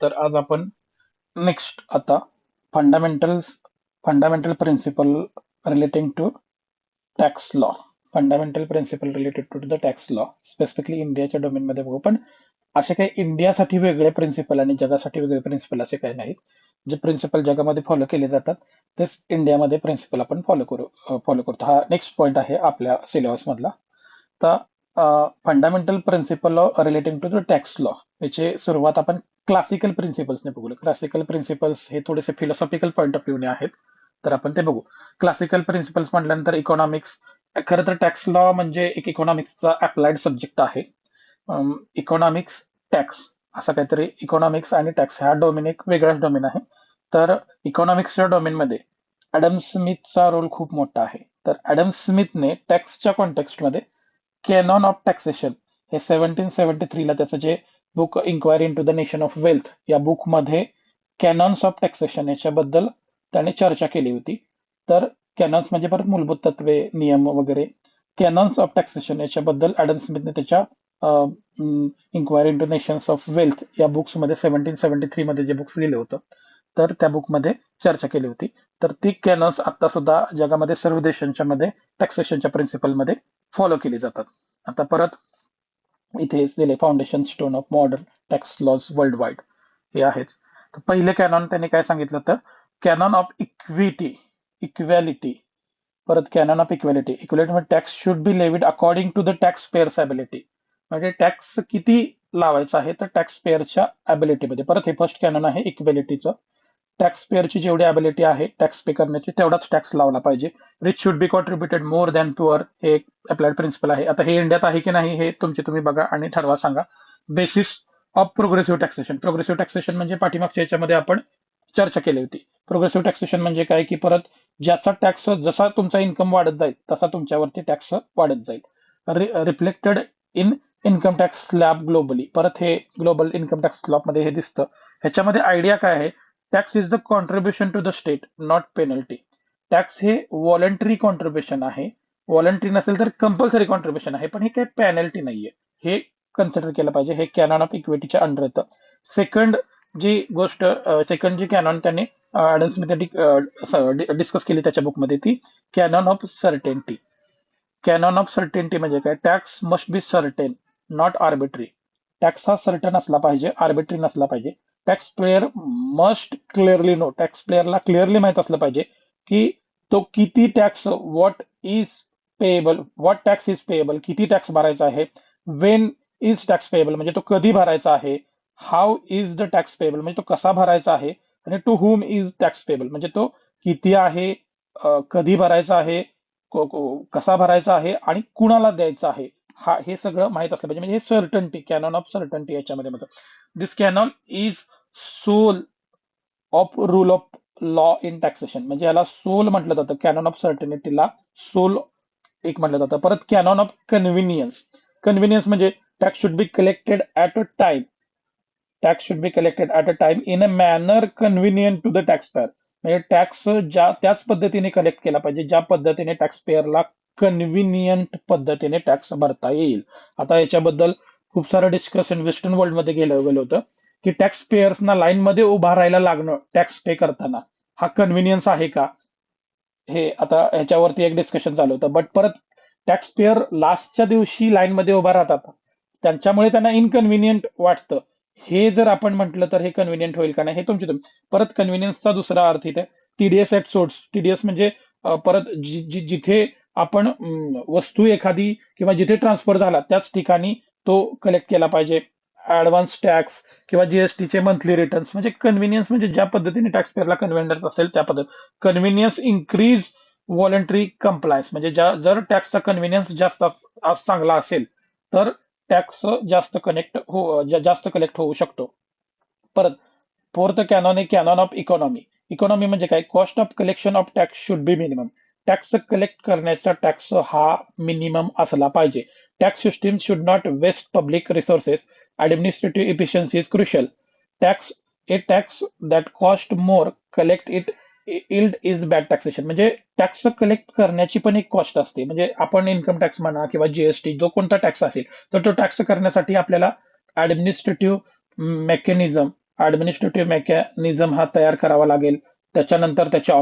तर आज आपण नेक्स्ट आता fundamental principle relating to tax law fundamental principle related to the tax law specifically इंडियाच्या डोमेनमध्ये बघू. पण असे काही इंडियासाठी वेगळे प्रिन्सिपल आणि जगासाठी वेगळे प्रिन्सिपल असे काही नाहीत. जे प्रिन्सिपल जगामध्ये फॉलो केले जातात तेच इंडियामध्ये प्रिन्सिपल आपण फॉलो करतो. हा नेक्स्ट पॉईंट आहे आपल्या सिलेबस मधला. तर fundamental principle relating to the tax law याची सुरुवात आपण क्लासिकल प्रिन्सिपल्सने बघू. क्लासिकल प्रिन्सिपल्स हे थोडेसे फिलॉसॉफिकल पॉईंट ऑफ व्ह्यूने आहेत, तर आपण ते बघू. क्लासिकल प्रिन्सिपल्स म्हटल्यानंतर इकॉनॉमिक्स. खरं तर टॅक्स लॉ म्हणजे एक इकॉनॉमिक्सचा अप्लाइड सब्जेक्ट आहे. इकॉनॉमिक्स टॅक्स असं काहीतरी, इकॉनॉमिक्स आणि टॅक्स हा डोमेन एक वेगळाच डोमेन आहे. तर इकॉनॉमिक्सच्या डोमेनमध्ये ॲडम स्मिथचा रोल खूप मोठा आहे. तर ॲडम स्मिथने टॅक्सच्या कॉन्टेक्स्टमध्ये कॅनॉन ऑफ टॅक्सेशन हे 1773 ला त्याचं जे book inquiry into the nation of wealth या बुकमध्ये कॅनॉन्स ऑफ टॅक्सेशन याच्याबद्दल त्याने चर्चा केली होती. तर कॅनॉन्स म्हणजे परत मूलभूत तत्वे, नियम वगैरे. कॅनॉन्स ऑफ टॅक्सेशन याच्याबद्दल ॲडम स्मिथने त्याच्या inquiry into nations of wealth या बुक्समध्ये 1773 मध्ये जे बुक्स लिहिलं होतं, तर त्या बुकमध्ये चर्चा केली होती. तर ती कॅनॉन्स आता सुद्धा जगामध्ये सर्व देशांच्या मध्ये टॅक्सेशनच्या प्रिन्सिपलमध्ये फॉलो केली जातात. आता परत इथे दिले foundation stone of modern tax laws world wide हे आहेच. तर पहिले कॅनॉन त्यांनी काय सांगितलं, तर कॅनॉन ऑफ इक्वॅलिटी. परत कॅनॉन ऑफ इक्वॅलिटी म्हणजे tax should be levied according to the tax payer's ability. म्हणजे टॅक्स किती लावायचा आहे तर टॅक्स पेअरच्या ॲबिलिटीमध्ये. परत हे फर्स्ट कॅनॉन आहे इक्वॅलिटीचं. टॅक्स पेअरची जेवढी ॲबिलिटी आहे टॅक्स पे करण्याची तेवढाच टॅक्स लावला पाहिजे. Rich should be contributed more than poor हे एक अप्लाइड प्रिन्सिपल आहे. आता हे इंडियात आहे की नाही हे तुम्ही बघा आणि ठरवा, सांगा. बेसिस ऑफ प्रोग्रेसिव्ह टॅक्सेशन म्हणजे पाठीमागच्या याच्यामध्ये आपण चर्चा केली होती. प्रोग्रेसिव्ह टॅक्सेशन म्हणजे काय, की परत ज्याचा टॅक्स जसा तुमचा इन्कम वाढत जाईल तसा तुमच्यावरती टॅक्स वाढत जाईल. Reflected in income tax slab globally. परत हे ग्लोबल इन्कम टॅक्स स्लॅब मध्ये हे दिसतं. ह्याच्यामध्ये आयडिया काय आहे, tax is the contribution to the state not penalty. Tax हे व्हॉलंटरी कॉन्ट्रीब्युशन आहे. व्हॉलंटरी नसेल तर कंपल्सरी कॉन्ट्रीब्युशन आहे, पण हे काही पेनल्टी नाहीये. हे कन्सिडर केलं पाहिजे. हे कॅनॉन ऑफ इक्विटीच्या अंडर येतं. सेकंड जी कॅनॉन त्यांनी ॲडम स्मिथ डिस्कस केली त्याच्या बुकमध्ये, ती canon of certainty. Canon of certainty म्हणजे काय, tax must be certain not arbitrary. Tax हा सर्टन असला पाहिजे, आर्बिट्री नसला पाहिजे. Tax payer must clearly know. Tax पेयरला क्लिअरली माहित असलं पाहिजे की तो किती tax, what tax is payable, किती टॅक्स भरायचा आहे. वेन इज टॅक्स पेएबल म्हणजे तो कधी भरायचा आहे. How is the tax payable म्हणजे तो कसा भरायचा आहे. आणि to whom is tax payable म्हणजे तो किती आहे, कधी भरायचा आहे, कसा भरायचा आहे आणि कुणाला द्यायचा आहे. हे सगळं माहित असलं पाहिजे. म्हणजे हे सर्टन्टी, कॅनॉन ऑफ सर्टन्टी याच्यामध्ये म्हणतात. This canon is soul of rule of law in taxation. म्हणजे याला सोल म्हटलं जातं. कॅनॉन ऑफ सर्टनिटीला सोल एक म्हटलं जातं. परत कॅनॉन ऑफ कन्व्हिनियन्स म्हणजे tax should be collected at a time in a manner convenient to the tax payer. म्हणजे टॅक्स त्याच पद्धतीने कलेक्ट केला पाहिजे ज्या पद्धतीने टॅक्स पेअरला कन्व्हिनियंट पद्धतीने टॅक्स भरता येईल. आता याच्याबद्दल खूप सारं डिस्कशन वेस्टर्न वर्ल्ड मध्ये गेलं होतं की टॅक्स पेयर्सना लाईन मध्ये उभा राहायला लागणं टॅक्स पे करताना हा कन्व्हिनियन्स आहे का, हे आता ह्याच्यावरती एक डिस्कशन चालू होतं. बट परत टॅक्स पेयर लास्टच्या दिवशी लाईन मध्ये उभा राहतात, त्यांच्यामुळे त्यांना इनकन्व्हिनियंट वाटतं. हे जर आपण म्हटलं तर हे कन्व्हिनियंट होईल का नाही हे तुम्ही. परत कन्व्हिनियन्सचा दुसरा अर्थ इथे टीडीएस ऍट सोर्स. टीडीएस म्हणजे परत जिथे आपण वस्तू एखादी किंवा जिथे ट्रान्सफर झाला त्याच ठिकाणी तो कलेक्ट केला पाहिजे. ऍडव्हान्स टॅक्स किंवा जीएसटीचे मंथली रिटर्न्स. म्हणजे कन्व्हिनियन्स म्हणजे ज्या पद्धतीने टॅक्स पेअरला कन्व्हिनियंट असेल त्या पद्धती. कन्व्हिनियन्स इन्क्रीज व्हॉलंटरी कंप्लायन्स म्हणजे जर टॅक्सचा कन्व्हिनियन्स जास्त चांगला असेल तर टॅक्स जास्त कलेक्ट होऊ शकतो. परत फोर्थ कॅनॉन आहे कॅनॉन ऑफ इकॉनॉमी म्हणजे काय, cost of collection of tax should be minimum. Tax collect करण्याचा टॅक्स हा मिनिमम असला पाहिजे. Tax system should not waste public resources. Administrative efficiency is crucial. Tax that cost more collect it yield is bad taxation. म्हणजे tax collect करण्याची पण एक cost असते. म्हणजे आपण इन्कम टॅक्स म्हणा किंवा जीएसटी जो कोणता टॅक्स असेल तर तो टॅक्स करण्यासाठी आपल्याला ऍडमिनिस्ट्रेटिव्ह मेकॅनिझम ऍडमिनिस्ट्रेटिव्ह मेकॅनिझम हा तयार करावा लागेल. त्याच्यानंतर त्याच्या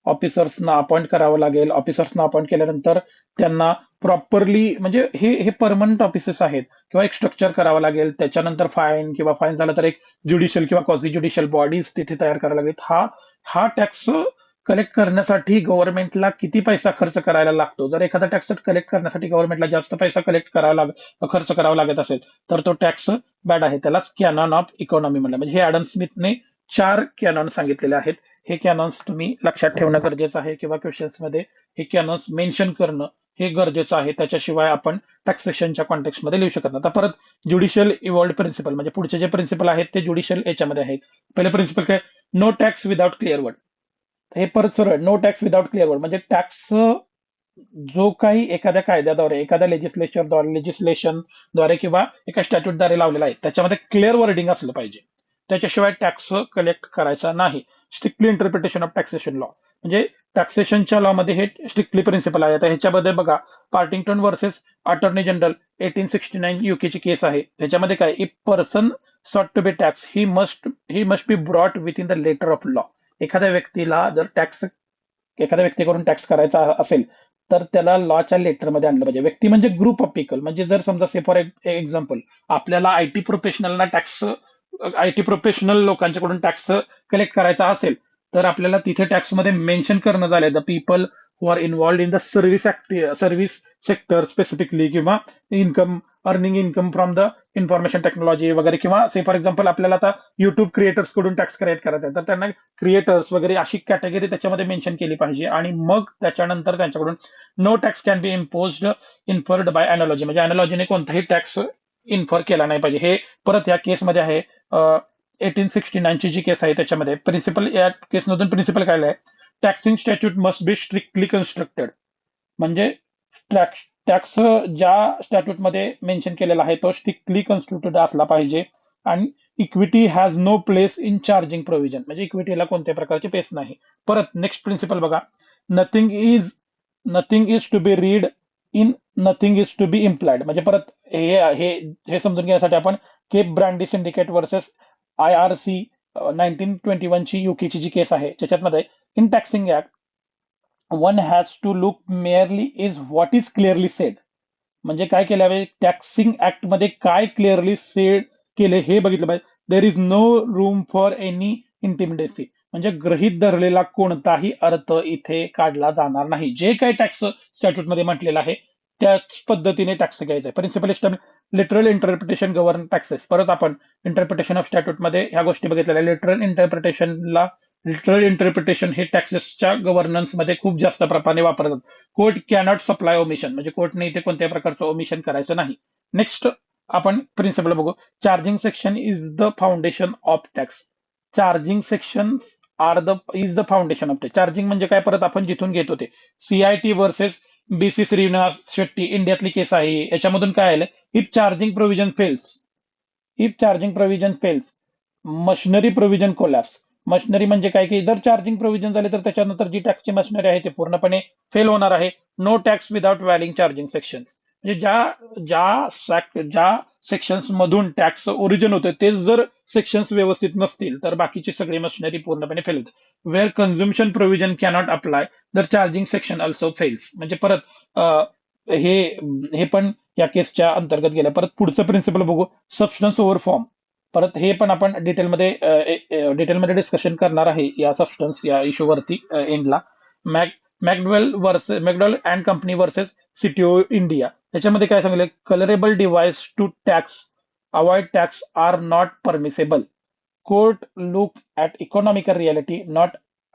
ऑफिसर्सना अपॉइंट करावं लागेल. ऑफिसर्सना अपॉइंट केल्यानंतर त्यांना प्रॉपरली, म्हणजे हे हे परमनंट ऑफिसेस आहेत, किंवा एक स्ट्रक्चर करावं लागेल. त्याच्यानंतर फाईन झालं तर एक ज्युडिशियल किंवा क्वासी ज्युडिशियल बॉडीज तिथे तयार करायला लागेल. हा हा टॅक्स कलेक्ट करण्यासाठी गव्हर्नमेंटला किती पैसा खर्च करायला लागतो? जर एखादा टॅक्स कलेक्ट करण्यासाठी गव्हर्नमेंटला जास्त पैसा खर्च करावा लागत असेल, तर तो टॅक्स बॅड आहे. त्याला कॅनॉन ऑफ इकॉनॉमी म्हणलं. म्हणजे हे ॲडम स्मिथने 4 कॅनॉन सांगितलेले आहेत. हे कॅनॉन्स तुम्ही लक्षात ठेवणं गरजेचं आहे, किंवा क्वेश्चन्समध्ये हे कॅनॉन्स मेन्शन करणं हे गरजेचं आहे. त्याच्याशिवाय आपण टॅक्सेशनच्या कॉन्टेक्स्टमध्ये लिहू शकत नाही. आता परत ज्युडिशियल इव्हॉल्व्ड प्रिन्सिपल, म्हणजे पुढचे जे प्रिन्सिपल आहेत ते ज्युडिशियल याच्यामध्ये आहेत. पहिले प्रिन्सिपल काय? No tax without clear word. हे परत सरळ, no tax without clear word म्हणजे टॅक्स जो काही एखाद्या कायद्याद्वारे, एखाद्या लेजिस्लेशनद्वारे किंवा एका स्टॅट्यूटद्वारे लावलेला आहे, त्याच्यामध्ये क्लिअर वर्डिंग असलं पाहिजे. त्याच्याशिवाय टॅक्स कलेक्ट करायचा नाही. Strictly interpretation of taxation law, म्हणजे टॅक्सेशनच्या लॉ मध्ये हे स्ट्रिक्टली प्रिन्सिपल आहे. आता ह्याच्यामध्ये बघा, पार्टिंग्टन वर्सेस अटॉर्नी जनरल 1869 युकेची केस आहे. त्याच्यामध्ये काय, if person sought to be tax he must be brought within the letter of law. एखाद्या व्यक्तीला जर एखाद्या व्यक्तीकडून टॅक्स करायचा असेल, तर त्याला लॉच्या लेटरमध्ये आणलं पाहिजे. व्यक्ती म्हणजे ग्रुप ऑफ पीपल. म्हणजे जर समजा फॉर एक्झाम्पल आपल्याला आयटी प्रोफेशनल लोकांच्याकडून टॅक्स कलेक्ट करायचा असेल, तर आपल्याला तिथे टॅक्समध्ये मेन्शन करणं झालंय the people who are involved in the service sector specifically, किंवा earning income from the information technology वगैरे, किंवा फॉर एक्झाम्पल आपल्याला आता युट्यूब क्रिएटर्स कडून टॅक्स कलेक्ट करायचा आहे, तर त्यांना क्रिएटर्स वगैरे अशी कॅटेगरी त्याच्यामध्ये मेन्शन केली पाहिजे. आणि मग त्याच्यानंतर त्यांच्याकडून no tax can be inferred by analogy, म्हणजे अॅनॉलॉजीने कोणताही टॅक्स इन्फर केला नाही पाहिजे. हे परत या केसमध्ये आहे. 1869 ची जी केस आहे त्याच्यामध्ये प्रिन्सिपल, या केसमधून प्रिन्सिपल काय आहे, taxing statute must be strictly constructed. म्हणजे टॅक्स ज्या स्टॅट्यूटमध्ये मेन्शन केलेला आहे तो स्ट्रिक्टली कन्स्ट्रक्टेड असला पाहिजे. आणि equity has no place in charging provision, म्हणजे इक्विटीला कोणत्या प्रकारचे पेस नाही. परत नेक्स्ट प्रिन्सिपल बघा, nothing is nothing is to be read in nothing is to be implied. म्हणजे परत हे हे हे समजून घेण्यासाठी आपण Cape Brandy Syndicate versus IRC 1921 ची युकेची जी केस आहे त्याच्यामध्ये, in taxing act one has to look merely is what is clearly said. म्हणजे काय केलं पाहिजे, टॅक्सिंग ऍक्ट मध्ये काय क्लिअरली सेड केले हे बघितलं पाहिजे. There is no room for any intimacy, म्हणजे गृहीत धरलेला कोणताही अर्थ इथे काढला जाणार नाही. जे काही टॅक्स स्टॅट्यूट मध्ये म्हटलेलं आहे त्याच पद्धतीने टॅक्स घ्यायचा आहे. Principle literal interpretation govern taxes. परत आपण इंटरप्रिटेशन ऑफ स्टॅट्यूट मध्ये ह्या गोष्टी बघितलेल्या. लिटरल इंटरप्रिटेशन हे टॅक्सेसच्या गव्हर्नन्स मध्ये खूप जास्त प्रमाणे वापरतात. कोर्ट कॅनॉट सप्लाय ओमिशन, म्हणजे कोर्टने इथे कोणत्याही प्रकारचं ओमिशन करायचं नाही. नेक्स्ट आपण प्रिन्सिपल बघू, charging section is the foundation of tax. Charging section is the foundation of tax. Charging म्हणजे काय, परत आपण जिथून घेतो ते. CIT versus BC Srinivas Shetty इंडियातली केस आहे. याच्यामधून काय आलं, if charging provision fails machinery provision collapse. Machinery म्हणजे काय, की जर चार्जिंग प्रोव्हिजन झाले तर त्याच्यानंतर जी टॅक्सची मशिनरी आहे ते पूर्णपणे फेल होणार आहे. नो टॅक्स विदाउट व्हॅलिंग चार्जिंग सेक्शन्स, म्हणजे ज्या सेक्शन्स मधून टॅक्स ओरिजिन होतं तेच जर सेक्शन्स व्यवस्थित नसतील तर बाकीची सगळी मशिनरी पूर्णपणे फेल होते. वेअर कन्झ्युम्शन प्रोव्हिजन कॅनॉट अप्लाय तर चार्जिंग सेक्शन ऑल्सो फेल्स. म्हणजे परत हे हे पण या केसच्या अंतर्गत गेलं. परत पुढचं प्रिन्सिपल बघू, सबस्टन्स ओव्हर फॉर्म. परत हे पण आपण डिटेलमध्ये डिस्कशन करणार आहे या सबस्टन्स या इश्यूवरती एंडला. McDowell and company versus CTO India. त्याच्यामध्ये काय सांगितलं, colourable device to tax avoid tax are not permissible. Court look at economical reality not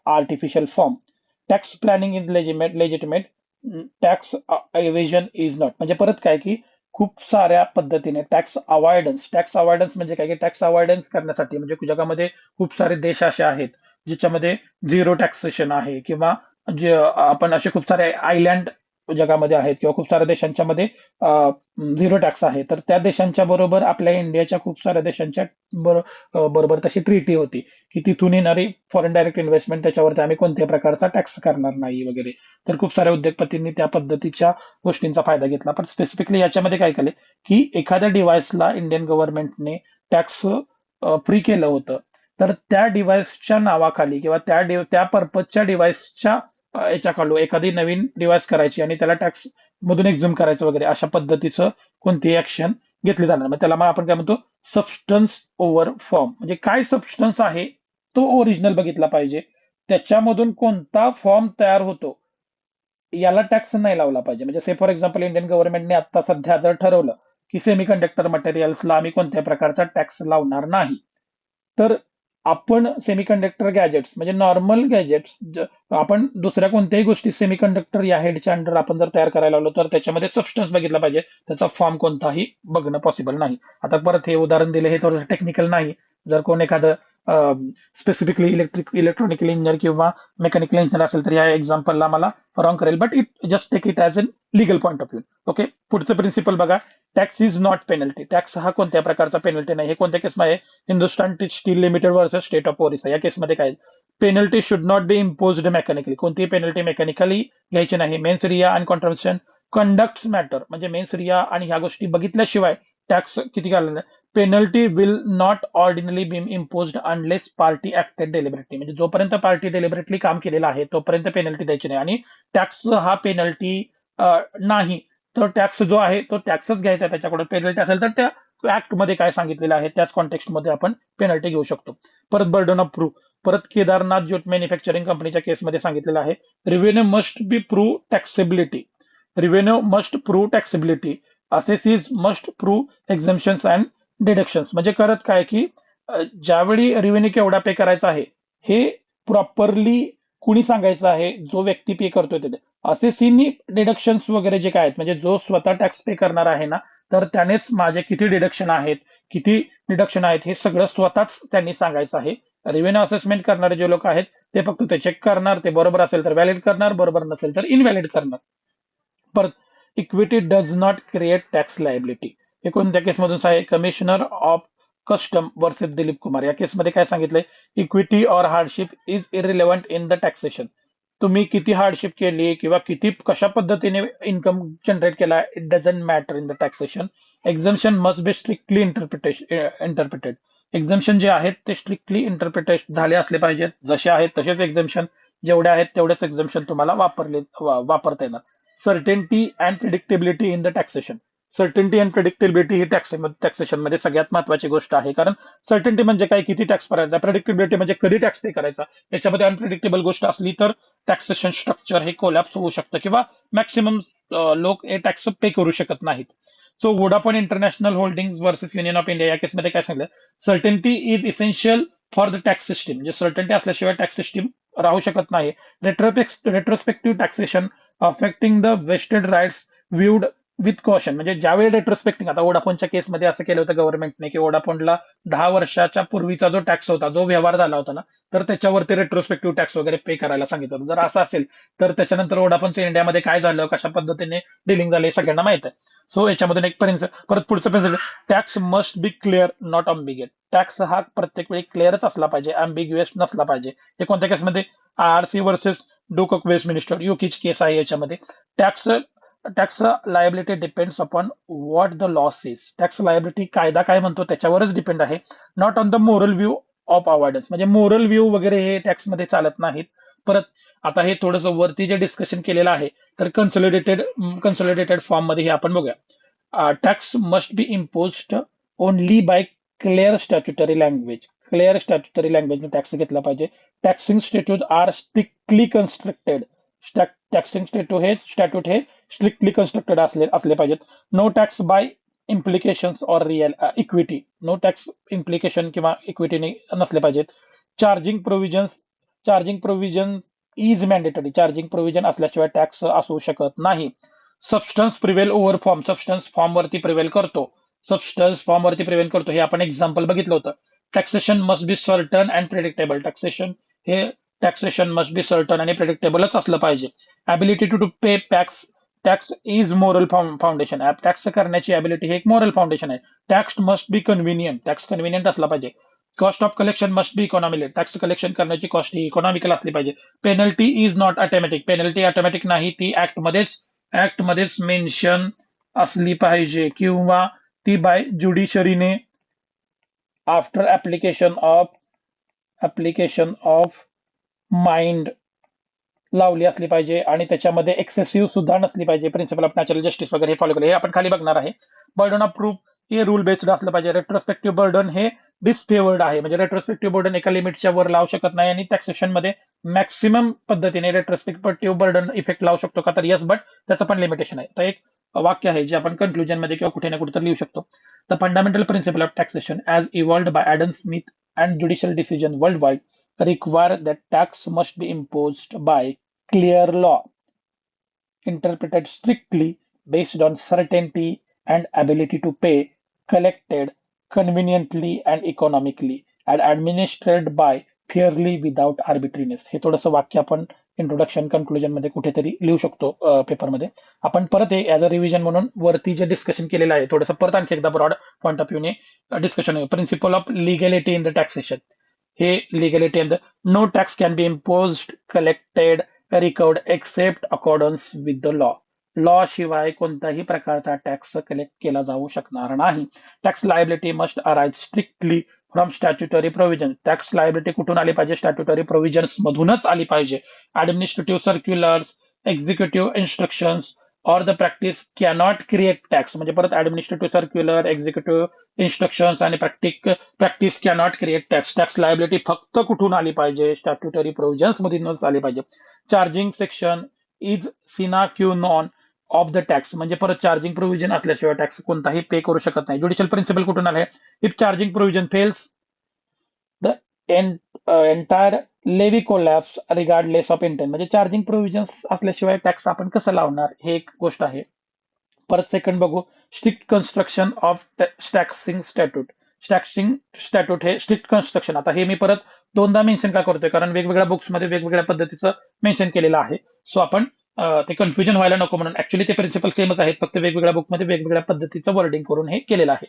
artificial form. Tax planning is legitimate, tax evasion is not. म्हणजे परत काय, की खूप साऱ्या पद्धतीने टॅक्स अवॉइडन्स म्हणजे काय, की टॅक्स अवॉइडन्स करण्यासाठी, म्हणजे जगामध्ये खूप सारे देश असे आहेत ज्याच्यामध्ये झिरो टॅक्सेशन आहे, किंवा जे आपण असे खूप सारे आयलँड जगामध्ये आहेत, किंवा खूप साऱ्या देशांच्या मध्ये झिरो टॅक्स आहे. तर त्या देशांच्या बरोबर आपल्या इंडियाच्या खूप साऱ्या देशांच्या बरोबर तशी ट्रीटी होती, की तिथून येणारी फॉरेन डायरेक्ट इन्व्हेस्टमेंट त्याच्यावरती आम्ही कोणत्याही प्रकारचा टॅक्स करणार नाही वगैरे. तर खूप साऱ्या उद्योगपतींनी त्या पद्धतीच्या गोष्टींचा फायदा घेतला. पण स्पेसिफिकली याच्यामध्ये काय केले, की एखाद्या डिव्हाइसला इंडियन गव्हर्नमेंटने टॅक्स फ्री केलं होतं, तर त्या डिव्हाइसच्या नावाखाली किंवा त्या पर्पजच्या डिव्हाइसच्या याच्याखाली एखादी नवीन डिव्हाइस करायची आणि त्याला टॅक्स मधून एक्झाम करायचं वगैरे अशा पद्धतीचं कोणतीही ऍक्शन घेतली जाणार. मग त्याला मग आपण काय म्हणतो, सबस्टन्स ओव्हर फॉर्म. म्हणजे काय सबस्टन्स आहे तो ओरिजिनल बघितला पाहिजे, त्याच्यामधून कोणता फॉर्म तयार होतो याला टॅक्स नाही लावला पाहिजे. म्हणजे से फॉर एक्झाम्पल इंडियन गव्हर्नमेंटने आता सध्या जर ठरवलं की सेमीकंडक्टर मटेरियल्सला आम्ही कोणत्याही प्रकारचा टॅक्स लावणार नाही, तर आपण सेमीकंडक्टर गॅजेट्स म्हणजे नॉर्मल गॅजेट्स आपण दुसऱ्या कोणत्याही गोष्टी सेमीकंडक्टर या हेडच्या अंडर आपण जर तयार करायला लावलो तर त्याच्यामध्ये सबस्टन्स बघितला पाहिजे, त्याचा फॉर्म कोणताही बघणं पॉसिबल नाही. आता परत हे उदाहरण दिले हे थोडंसं टेक्निकल नाही. जर कोण एखादं स्पेसिफिकली इलेक्ट्रॉनिकल इंजिनियर किंवा मेकॅनिकल इंजिनियर असेल तर या एक्झाम्पलला मला रॉंग करेल, but it just take it as an legal point of view. Okay, पुढचं प्रिन्सिपल बघा, tax is not penalty. Tax हा कोणत्या प्रकारचा पेनल्टी नाही. हे कोणत्या केसमध्ये आहे, Hindustan steel limited versus state of Orissa या केसमध्ये काय, penalty should not be imposed mechanically. कोणतीही पेनल्टी मेकॅनिकली घ्यायची नाही. Mens rea and contribution conduct matter. म्हणजे मेन्स रिया आणि ह्या गोष्टी बघितल्याशिवाय टॅक्स किती घालणार. Penalty will not ordinarily be imposed unless party acted deliberately. म्हणजे जोपर्यंत पार्टी डेलिबरेटली काम केलेलं आहे तोपर्यंत पेनल्टी द्यायची नाही. आणि टॅक्स हा पेनल्टी नाही, तर टॅक्स जो आहे तो टॅक्सच घ्यायचा. त्याच्याकडून पेनल्टी असेल तर त्या ऍक्ट मध्ये काय सांगितलेलं आहे त्याच कॉन्टेक्स्ट मध्ये आपण पेनल्टी घेऊ शकतो. परत बर्डन ऑफ प्रूफ. परत केदारनाथ ज्योत मॅन्युफॅक्चरिंग कंपनीच्या केसमध्ये सांगितलेलं आहे, revenue must be prove taxability. Revenue must prove taxability. Assessees must prove exemptions and deductions. म्हणजे करत काय की ज्यावेळी रिव्हेन्यू केवढा पे करायचा आहे हे प्रॉपरली कुणी सांगायचं आहे, जो व्यक्ती पे करतोय ते. असेसीनी डिडक्शन्स वगैरे जे काय आहेत, म्हणजे जो स्वतः टॅक्स पे करणार आहे ना, तर त्यानेच माझे किती डिडक्शन आहेत, किती डिडक्शन आहेत हे सगळं स्वतःच त्यांनी सांगायचं आहे. रिव्हेन्यू असेसमेंट करणारे जे लोक आहेत ते फक्त ते चेक करणार, ते बरोबर असेल तर व्हॅलिड करणार, बरोबर नसेल तर इनव्हॅलिड करणार. परत equity does not create tax liability. हे कोणत्या केसमधून आहे, commissioner of custom versus Dilip Kumar या केसमध्ये काय सांगितलंय, equity or hardship is irrelevant in the taxation. तुम्ही किती हार्डशिप केली किंवा किती कशा पद्धतीने इन्कम जनरेट केला, it doesn't matter in the taxation. Exemption must be strictly interpreted. Exemption जे आहेत ते स्ट्रिक्टली इंटरप्रिटेट झाले असले पाहिजेत. जसे आहेत तसेच एक्झम्पशन, जेवढे आहेत तेवढेच एक्झम्पशन तुम्हाला वापरता येणार. Certainty and predictability in the taxation. Certainty and predictability he taxation मध्ये सगळ्यात महत्वाची गोष्ट आहे. कारण सर्टेनिटी म्हणजे काय, किती टॅक्स भरायचा. प्रिडिक्टेबिलिटी म्हणजे कधी टॅक्स पे करायचा. याच्यामध्ये अनप्रिडिक्टेबल गोष्ट असली तर टॅक्सेशन स्ट्रक्चर हे कोलॅप्स होऊ शकतं किंवा मॅक्सिमम लोक हे टॅक्स पे करू शकत नाहीत. So Vodafone international holdings versus union of India या केसमध्ये काय सांगितलं, certainty is essential for the tax system. म्हणजे सर्टन्टी असल्याशिवाय टॅक्स सिस्टीम राहू शकत नाही. Retrospective taxation affecting the vested rights viewed with caution. म्हणजे ज्यावेळी रेट्रोस्पेक्टिंग, आता वोडाफोनच्या केसमध्ये असं केलं होतं गव्हर्नमेंटने की वोडाफोनला 10 वर्षाच्या पूर्वीचा जो टॅक्स होता, जो व्यवहार झाला होता ना, तर त्याच्यावरती रेट्रोस्पेक्टिव्ह टॅक्स वगैरे पे करायला सांगितलं होतं. जर असं असेल तर त्याच्यानंतर वोडाफोनचं इंडियामध्ये काय झालं, कशा पद्धतीने डिलिंग झालं हे सगळ्यांना माहित आहे. सो याच्यामधून एक परत पुढचं principle, tax must be clear not ambiguous. Tax हा प्रत्येक वेळी क्लिअरच असला पाहिजे, अम्बिग्युअस नसला पाहिजे. हे कोणत्या केसमध्ये, आरसी वर्सेस डोकक वेस्ट मिनिस्टर युकीची केस आहे. याच्यामध्ये tax tax liability depends upon what the loss is. Tax liability कायदा काय म्हणतो त्याच्यावरच डिपेंड आहे, not on the moral view of avoidance. म्हणजे मोरल व्ह्यू वगैरे हे टॅक्समध्ये चालत नाहीत. परत आता हे थोडंसं वरती जे डिस्कशन केलेलं आहे तर कन्सोलिडेटेड फॉर्म मध्ये हे आपण बघूया. Tax must be imposed only by clear statutory language. Clear statutory लँग्वेजने टॅक्स घेतला पाहिजे. Taxing statute are strictly constructed. Taxing statute हे स्ट्रिक्टली कन्स्ट्रक्टेड असले पाहिजेत. No tax by implications or real equity. No tax implication किंवा इक्विटीने नसले पाहिजेत. Charging provision is mandatory. Charging provision असल्याशिवाय टॅक्स असू शकत नाही. Substance prevail over form. Substance form वरती प्रिव्हेल करतो. हे आपण एक्झाम्पल बघितलं होतं. Taxation must be certain and predictable. Taxation must be certain आणि प्रिडिक्टेबलच असलं पाहिजे. Ability to pay tax is moral foundation. Tax करण्याची ॲबिलिटी हे एक मोरल फाउंडेशन आहे. Tax must be convenient. Tax convenient असला पाहिजे. Cost of collection must be economical. Tax collection करण्याची कॉस्ट ही इकॉनॉमिकल असली पाहिजे. Penalty is not automatic. Penalty automatic नाही, ती ऍक्टमध्येच मेन्शन असली पाहिजे किंवा ती बाय ज्युडिशरीने आफ्टर ऍप्लिकेशन ऑफ माइंड लावली असली पाहिजे आणि त्याच्यामध्ये एक्सेसिव्ह सुद्धा नसली पाहिजे. प्रिन्सिपल ऑफ नॅचरल जस्टिस वगैरे हे फॉलो केले, हे आपण खाली बघणार आहे. बर्डन ऑफ प्रूफ हे रूल बेस्ड असलं पाहिजे. रेट्रोस्पेक्टिव्ह बर्डन हे डिसफेवर्ड आहे, म्हणजे रेट्रोस्पेक्टिव्ह बर्डन एका लिमिटच्या वर लावू शकत नाही आणि टॅक्सेशन मध्ये मॅक्सिमम पद्धतीने रेट्रोस्पेक्टिव्ह बर्डन इफेक्ट लावू शकतो का, तर येस, बट त्याचं पण लिमिटेशन आहे. तर एक वाक्य आहे जे आपण कंक्लुजन मध्ये किंवा कुठे ना कुठे तर लिहू शकतो. The fundamental principle of taxation as evolved by Adam Smith and judicial decision world wide require that tax must be imposed by clear law, interpreted strictly based on certainty and ability to pay, collected conveniently and economically, and administered by fairly without arbitrariness. हे थोडंसं वाक्य आपण introduction conclusion मध्ये कुठेतरी लिहू शकतो पेपरमध्ये. आपण परत हे ॲज अ रिव्हिजन म्हणून वरती जे डिस्कशन केलेलं आहे थोडंसं परत आणखी एकदा ब्रॉड पॉईंट ऑफ व्ह्यूने discussion. Principle of legality in the taxation हे legality in the no tax can be imposed, collected, recovered except accordance with the law. Law शिवाय कोणताही प्रकारचा टॅक्स कलेक्ट केला जाऊ शकणार नाही. Tax liability must arise strictly from statutory provision. Tax liability कुठून आली पाहिजे? स्टॅच्युटरी प्रोव्हिजन्स मधूनच आली पाहिजे. Administrative circulars, executive instructions or the practice cannot create tax. म्हणजे परत ऍडमिनिस्ट्रेटिव्ह सर्क्युलर, एक्झिक्युटिव्ह इन्स्ट्रक्शन्स आणि practice cannot create tax. Tax liability फक्त कुठून आली पाहिजे? स्टॅट्युटरी प्रोव्हिजन्स मधूनच आली पाहिजे. Charging section is sine qua non of the tax. म्हणजे परत चार्जिंग प्रोव्हिजन असल्याशिवाय टॅक्स कोणताही पे करू शकत नाही. ज्युडिशियल प्रिन्सिपल कुठून आले? If charging provision fails the entire levy collapse regardless of intent. म्हणजे चार्जिंग प्रोव्हिजन्स असल्याशिवाय टॅक्स आपण कसं लावणार, हे एक गोष्ट आहे. परत सेकंड बघू, strict construction of taxing statute. Taxing statute हे स्ट्रिक्ट कन्स्ट्रक्शन. आता हे मी परत दोनदा मेन्शन का करतोय? कारण वेगवेगळ्या बुक्समध्ये वेगवेगळ्या पद्धतीचं मेन्शन केलेलं आहे. सो आपण ते कन्फ्युजन व्हायला नको म्हणून, ऍक्च्युली ते प्रिन्सिपल सेमच आहेत, फक्त वेगवेगळ्या बुकमध्ये वेगवेगळ्या पद्धतीचं वर्डिंग करून हे केलेलं आहे.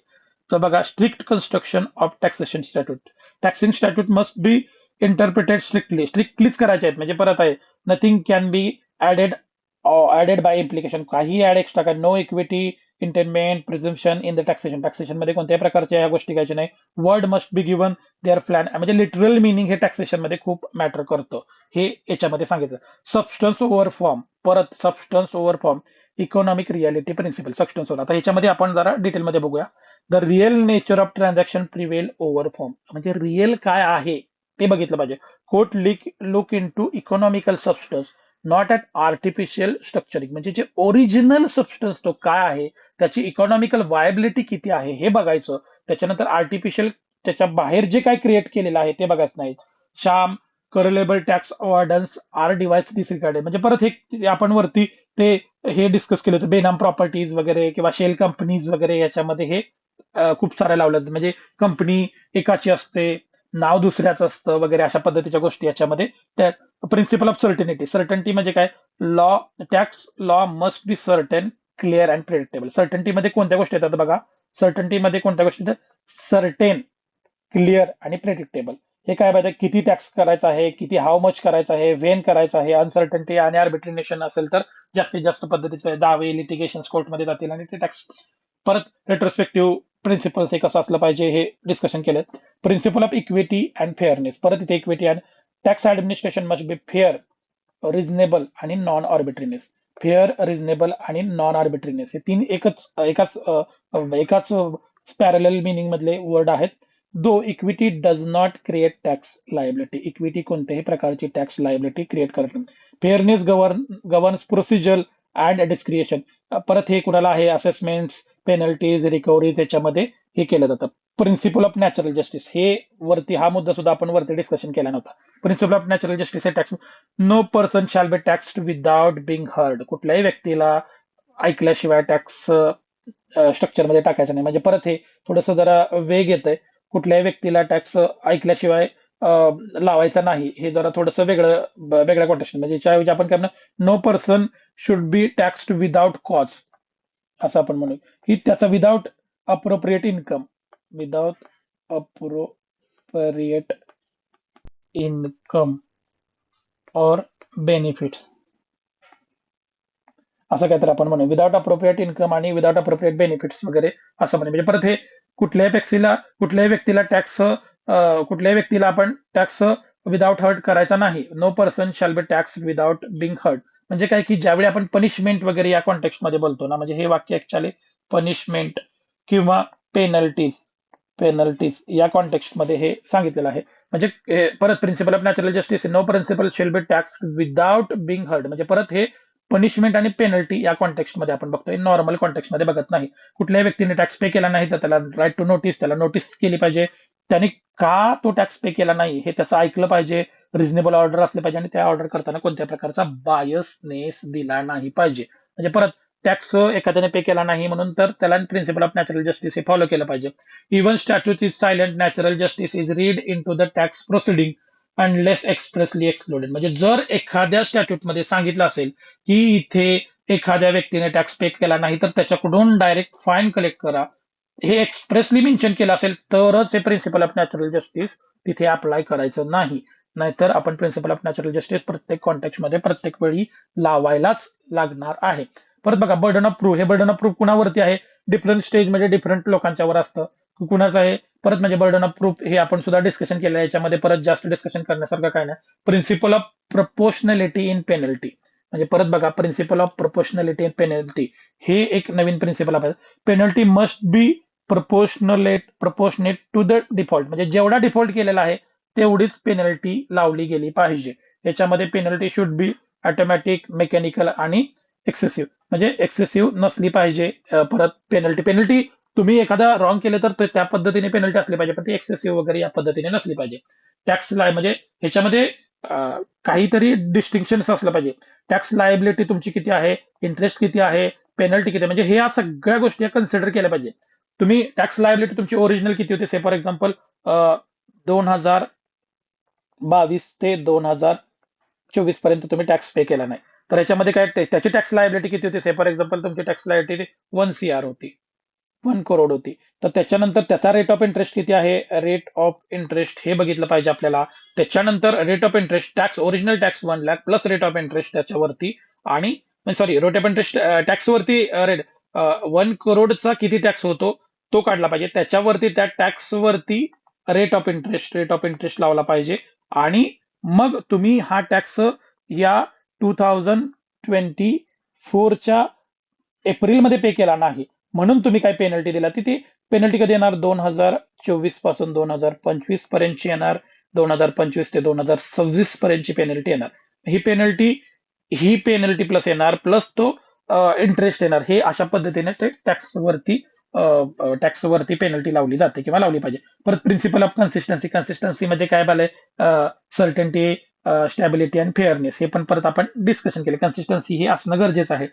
तर बघा, strict construction of taxation statute. Taxing statute must be interpreted स्ट्रिक्टलीच करायचे आहेत. म्हणजे परत आहे, nothing can be added by implication. काही ऍड एक्स्ट्रा काय, no equity intendment presumption in the taxation. Taxation मध्ये कोणत्याही प्रकारच्या या गोष्टी घ्यायच्या नाही. Word must be given their plain. म्हणजे लिटरल मिनिंग हे टॅक्सेशन मध्ये खूप मॅटर करतं, हे याच्यामध्ये सांगितलं. Substance over form. परत substance over form. Economic reality principle. Substance over, आता ह्याच्यामध्ये आपण जरा डिटेलमध्ये बघूया. The real nature of transaction prevail over form. म्हणजे रिअल काय आहे ते बघितलं पाहिजे. Court look into economical substance not at artificial structuring. म्हणजे जे ओरिजिनल सबस्टन्स तो काय आहे, त्याची इकॉनॉमिकल व्हायबिलिटी किती आहे हे बघायचं. त्याच्यानंतर आर्टिफिशियल त्याच्या बाहेर जे काय क्रिएट केलेलं आहे ते बघायचं नाही. शाम करलेबल टॅक्स अवॉर्डन्स आर डिवाइस डिसरिगार्डेड. म्हणजे परत हे आपण वरती ते हे डिस्कस केलं होतं, बेनाम प्रॉपर्टीज वगैरे किंवा शेल कंपनीज वगैरे, याच्यामध्ये हे खूप साऱ्या लावल्या जातात. म्हणजे कंपनी एकाची असते, नाव दुसऱ्याचं असतं वगैरे, अशा पद्धतीच्या गोष्टी याच्यामध्ये. त्या प्रिन्सिपल ऑफ सर्टनिटी. सर्टनिटी म्हणजे काय? Law tax law must be certain, clear and predictable. Certainty मध्ये कोणत्या गोष्टी येतात बघा? सर्टनिटी मध्ये कोणत्या गोष्टी येतात? सर्टेन, क्लिअर आणि प्रेडिक्टेबल. हे काय पाहिजे? किती टॅक्स करायचा आहे, किती हाऊ मच करायचा आहे, वेन करायचा आहे. अनसर्टनिटी आणि आर्बिट्रेशन असेल तर जास्तीत जास्त पद्धतीचे दावे लिटिगेशन कोर्टमध्ये जातील आणि ते टॅक्स. परत रेट्रोस्पेक्टिव्ह प्रिन्सिपल्स हे कसं असलं पाहिजे हे डिस्कशन केलं. Principle of equity and fairness. परत इथे equity and tax administration must be fair, reasonable आणि नॉन आर्बिट्रेरियस. फेअर, रिझनेबल आणि नॉन आर्बिट्रेरियस हे तीन एकाच पॅरलल मिनिंग मधले वर्ड आहेत. Though equity does not create tax liability. Equity कोणत्याही प्रकारची टॅक्स लायबिलिटी क्रिएट करत नाही. Fairness governs procedure and discretion. परत हे कुणाला आहे? असेसमेंट, पेनल्टीज, रिकव्हरीज याच्यामध्ये हे केलं जातं. प्रिन्सिपल ऑफ नॅचरल जस्टिस हे वरती, हा मुद्दा सुद्धा आपण वरती डिस्कशन केला नव्हता. प्रिन्सिपल ऑफ नॅचरल जस्टिस हे tax. No person shall be taxed without being heard. कुठल्याही व्यक्तीला ऐकल्याशिवाय टॅक्स स्ट्रक्चरमध्ये टाकायचं नाही. म्हणजे परत हे थोडंसं जरा वेग येतंय. कुठल्याही व्यक्तीला टॅक्स ऐकल्याशिवाय लावायचा नाही, हे जरा थोडंसं वेगळ्या कॉन्टेक्स्ट. म्हणजे याच्याऐवजी आपण काय म्हणणार? No person should be taxed without cause, असं आपण म्हणू की त्याचा without appropriate income, without appropriate income और बेनिफिट्स, असं काहीतरी आपण म्हणू. विदाउट अप्रोप्रिएट इन्कम आणि विदाउट अप्रोप्रिएट बेनिफिट्स वगैरे असं म्हणे. म्हणजे परत हे कुठल्याही व्यक्तीला आपण टॅक्स विदाउट हर्ट करायचा नाही. No person shall be tax without being heard. म्हणजे काय की ज्यावेळी आपण पनिशमेंट वगैरे या कॉन्टेक्स्ट मध्ये बोलतो ना, म्हणजे हे वाक्य ऍक्च्युअली पनिशमेंट किंवा पेनल्टीज पेनल्टीज या कॉन्टेक्स्ट मध्ये हे सांगितलेलं आहे. म्हणजे परत principle of natural justice, no principle shall be tax without being heard. म्हणजे परत हे पनिशमेंट आणि पेनल्टी या कॉन्टेक्स्ट मध्ये आपण बघतोय, नॉर्मल कॉन्टेक्स्ट मध्ये बघत नाही. कुठल्याही व्यक्तीने टॅक्स पे केला नाही तर त्याला राईट टू नोटीस, त्याला नोटीस केली पाहिजे. त्याने का तो टॅक्स पे केला नाही हे त्याचं ऐकलं पाहिजे. रिझनेबल ऑर्डर असले पाहिजे आणि त्या ऑर्डर करताना कोणत्या प्रकारचा बायसनेस दिला नाही पाहिजे. म्हणजे परत टॅक्स एखाद्याने पे केला नाही म्हणून तर त्याला प्रिन्सिपल ऑफ नॅचरल जस्टिस हे फॉलो केलं पाहिजे. Even statute is silent, natural justice is read into the tax proceeding unless expressly excluded. म्हणजे जर एखाद्या स्टॅट्यूटमध्ये सांगितलं असेल की इथे एखाद्या व्यक्तीने टॅक्स पे केला नाही तर त्याच्याकडून डायरेक्ट फाईन कलेक्ट करा, हे एक्सप्रेसली मेन्शन केलं असेल तरच हे प्रिन्सिपल ऑफ नॅचरल जस्टिस तिथे अप्लाय करायचं नाही. नाहीतर आपण प्रिन्सिपल ऑफ नॅचरल जस्टिस प्रत्येक कॉन्टेक्स्ट मध्ये प्रत्येक वेळी लावायलाच लागणार आहे. परत बघा बर्डन ऑफ प्रूफ, हे बर्डन ऑफ प्रूफ कुणावरती आहे? डिफरंट स्टेज म्हणजे डिफरंट लोकांच्यावर असतं. कुणाचं आहे? परत म्हणजे बर्डन ऑफ प्रूफ हे आपण सुद्धा डिस्कशन केलं, याच्यामध्ये परत जास्त डिस्कशन करण्यासारखं काय नाही. Principle of proportionality in penalty, म्हणजे परत बघा principle of proportionality in penalty हे एक नवीन प्रिन्सिपल आहे. Penalty must be proportionate to the default, म्हणजे जेवढा डिफॉल्ट केलेला आहे तेवढीच पेनल्टी लावली गेली पाहिजे. याच्यामध्ये penalty should be automatic, mechanical आणि एक्सेसिव्ह. म्हणजे एक्सेसिव्ह नसली पाहिजे. परत पेनल्टी पेनल्टी तुम्ही एखादा रॉंग केलं तर त्या पद्धतीने पेनल्टी असली पाहिजे, पण ती एक्सेसिव्ह वगैरे या पद्धतीने नसली पाहिजे. टॅक्स म्हणजे ह्याच्यामध्ये काहीतरी डिस्टिंक्शन असलं पाहिजे. टॅक्स लायबिलिटी तुमची किती आहे, इंटरेस्ट किती आहे, पेनल्टी किती आहे, म्हणजे हे या सगळ्या गोष्टी कन्सिडर केल्या पाहिजे. तुम्ही टॅक्स लायबिलिटी तुमची ओरिजिनल किती होती, से फॉर एक्झाम्पल 2022 ते 2024 पर्यंत तुम्ही टॅक्स पे केला नाही, तर याच्यामध्ये काय त्याची टॅक्स लायबिलिटी किती होती? से फॉर एक्झाम्पल तुमची टॅक्स लायबिलिटी 1 CR होती, 1 करोड होती. तर त्याच्यानंतर त्याचा रेट ऑफ इंटरेस्ट किती आहे, रेट ऑफ इंटरेस्ट हे बघितलं पाहिजे आपल्याला. त्याच्यानंतर rate of interest tax, original tax 1 lakh plus rate of interest त्याच्यावरती, आणि सॉरी रेट ऑफ इंटरेस्ट टॅक्सवरती रेट 1 करोडचा किती टॅक्स होतो तो काढला पाहिजे. त्याच्यावरती त्या टॅक्सवरती रेट ऑफ इंटरेस्ट लावला पाहिजे. आणि मग तुम्ही हा टॅक्स या 2024च्या एप्रिलमध्ये पे केला नाही म्हणून तुम्ही काय पेनल्टी दिला, ती पेनल्टी कधी येणार? 2024 पासून 2025 पर्यंतची येणार, 2025 ते 2026 पर्यंतची पेनल्टी येणार. ही पेनल्टी प्लस येणार, प्लस तो इंटरेस्ट येणार. हे अशा पद्धतीने ते टॅक्सवरती पेनल्टी लावली जाते किंवा लावली पाहिजे. परत प्रिन्सिपल ऑफ कन्सिस्टन्सी मध्ये काय झालंय, सर्टन्टी, स्टॅबिलिटी आणि फेअरनेस, हे पण परत आपण डिस्कशन केले. कन्सिस्टन्सी हे असणं गरजेचं आहे.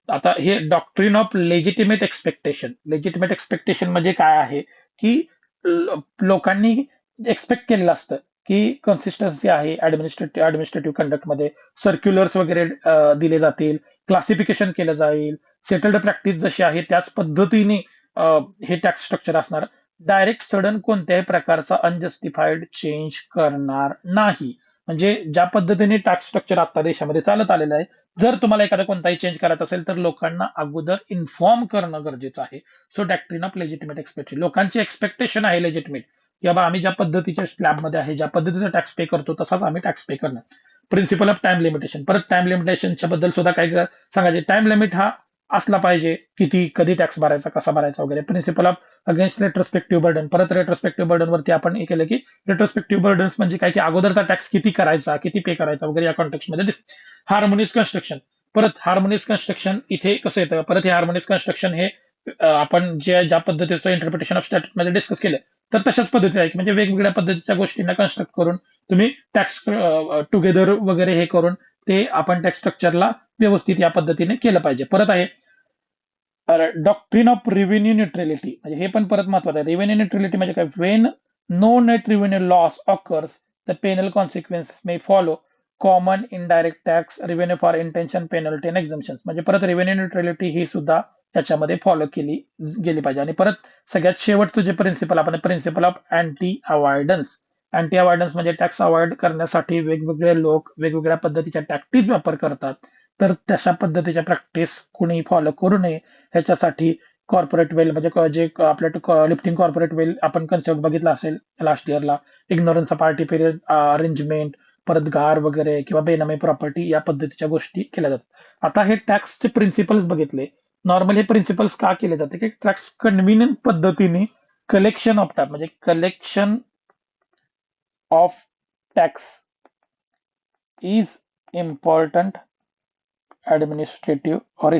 आता हे डॉक्ट्रिन ऑफ लेजिटिमेट एक्सपेक्टेशन म्हणजे काय आहे की लोकांनी एक्सपेक्ट केलेलं असतं की कन्सिस्टन्सी आहे ऍडमिनिस्ट्रेटिव्ह कंडक्ट मध्ये, सर्क्युलर्स वगैरे दिले जातील, क्लासिफिकेशन केलं जाईल, सेटल्ड प्रॅक्टिस जशी आहे त्याच पद्धतीने हे टॅक्स स्ट्रक्चर असणार. डायरेक्ट सडन कोणत्याही प्रकारचा अनजस्टिफाईड चेंज करणार नाही. म्हणजे ज्या पद्धतीने टॅक्स स्ट्रक्चर आता देशामध्ये चालत आलेलं आहे, जर तुम्हाला एखादा कोणताही चेंज करायचा असेल तर लोकांना अगोदर इन्फॉर्म करणं गरजेचं आहे. So doctrine of legitimate expectation, लोकांची एक्सपेक्टेशन आहे लेजिटिमेट की बाबा आम्ही ज्या पद्धतीच्या स्लॅबमध्ये आहे, ज्या पद्धतीचा टॅक्स पे करतो तसाच आम्ही टॅक्स पे करणार. प्रिन्सिपल ऑफ टाइम लिमिटेशन, परत टाइम लिमिटेशनच्या बद्दल सुद्धा काय सांगायचे, टाइम लिमिट हा असला पाहिजे, किती कधी टॅक्स भरायचा, कसा भरायचा वगैरे. Principle of against retrospective burden, परत रेट्रोस्पेक्टिव्ह बर्डन वरती आपण हे केलं की रेट्रोस्पेक्टिव्ह बर्डन्स म्हणजे काय की अगोदरचा टॅक्स किती करायचा, किती पे करायचा वगैरे या कॉन्टेक्स्टमध्ये. हार्मोनियस कन्स्ट्रक्शन, परत हार्मोनियस कन्स्ट्रक्शन इथे कसं येतं, परत हे हार्मोनियस कन्स्ट्रक्शन हे आपण ज्या पद्धतीचं इंटरप्रिटेशन ऑफ स्टॅट्यूट मध्ये डिस्कस केलं तर तशाच पद्धती आहे की म्हणजे वेगवेगळ्या पद्धतीच्या गोष्टींना कन्स्ट्रक्ट करून तुम्ही टॅक्स टुगेदर वगैरे हे करून ते आपण टॅक्स स्ट्रक्चरला व्यवस्थित या पद्धतीने केलं पाहिजे. परत आहे डॉक्ट्रिन ऑफ रेव्हेन्यू न्यूट्रलिटी, म्हणजे हे पण परत महत्वाचं आहे. रेव्हेन्यू न्यूट्रलिटी म्हणजे काय, when no net revenue loss occurs the penal consequences may follow common indirect tax revenue for intention penalty and exemption. म्हणजे परत रेव्हेन्यू न्यूट्रलिटी ही सुद्धा त्याच्यामध्ये फॉलो केली गेली पाहिजे. आणि परत सगळ्यात शेवटचं जे प्रिन्सिपल आपण principle of anti avoidance. Anti avoidance म्हणजे टॅक्स अवॉइड करण्यासाठी वेगवेगळे लोक वेगवेगळ्या पद्धतीच्या टॅक्टिक्स वापर करतात, तर तशा पद्धतीच्या प्रॅक्टिस कुणी फॉलो करू नये ह्याच्यासाठी कॉर्पोरेट वेल म्हणजे जे आपलं लिफ्टिंग कॉर्पोरेट वेल आपण कन्सेप्ट बघितला असेल लास्ट इयरला, इग्नोरन्स पार्टी पिरियड अरेंजमेंट, परत गार वगैरे किंवा बेनामी प्रॉपर्टी या पद्धतीच्या गोष्टी केल्या जातात. आता हे टॅक्सचे प्रिन्सिपल्स बघितले. नॉर्मली हे प्रिन्सिपल्स का केले जाते की टॅक्स कन्व्हिनियंट पद्धतीने कलेक्शन ऑफ टॅक्स म्हणजे collection of tax is important administrative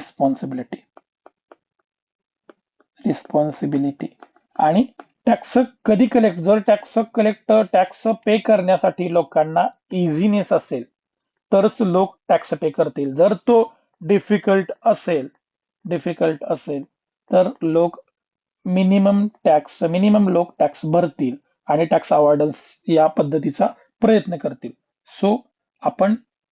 responsibility. आणि टॅक्स कधी कलेक्ट जर टॅक्स पे करण्यासाठी लोकांना इझिनेस असेल तरच लोक टॅक्स पे करतील. जर तो डिफिकल्ट असेल डिफिकल्ट असेल तर मिनिमम लोक टॅक्स भरतील आणि टॅक्स अवॉइडन्स या पद्धतीचा प्रयत्न करतील. सो आपण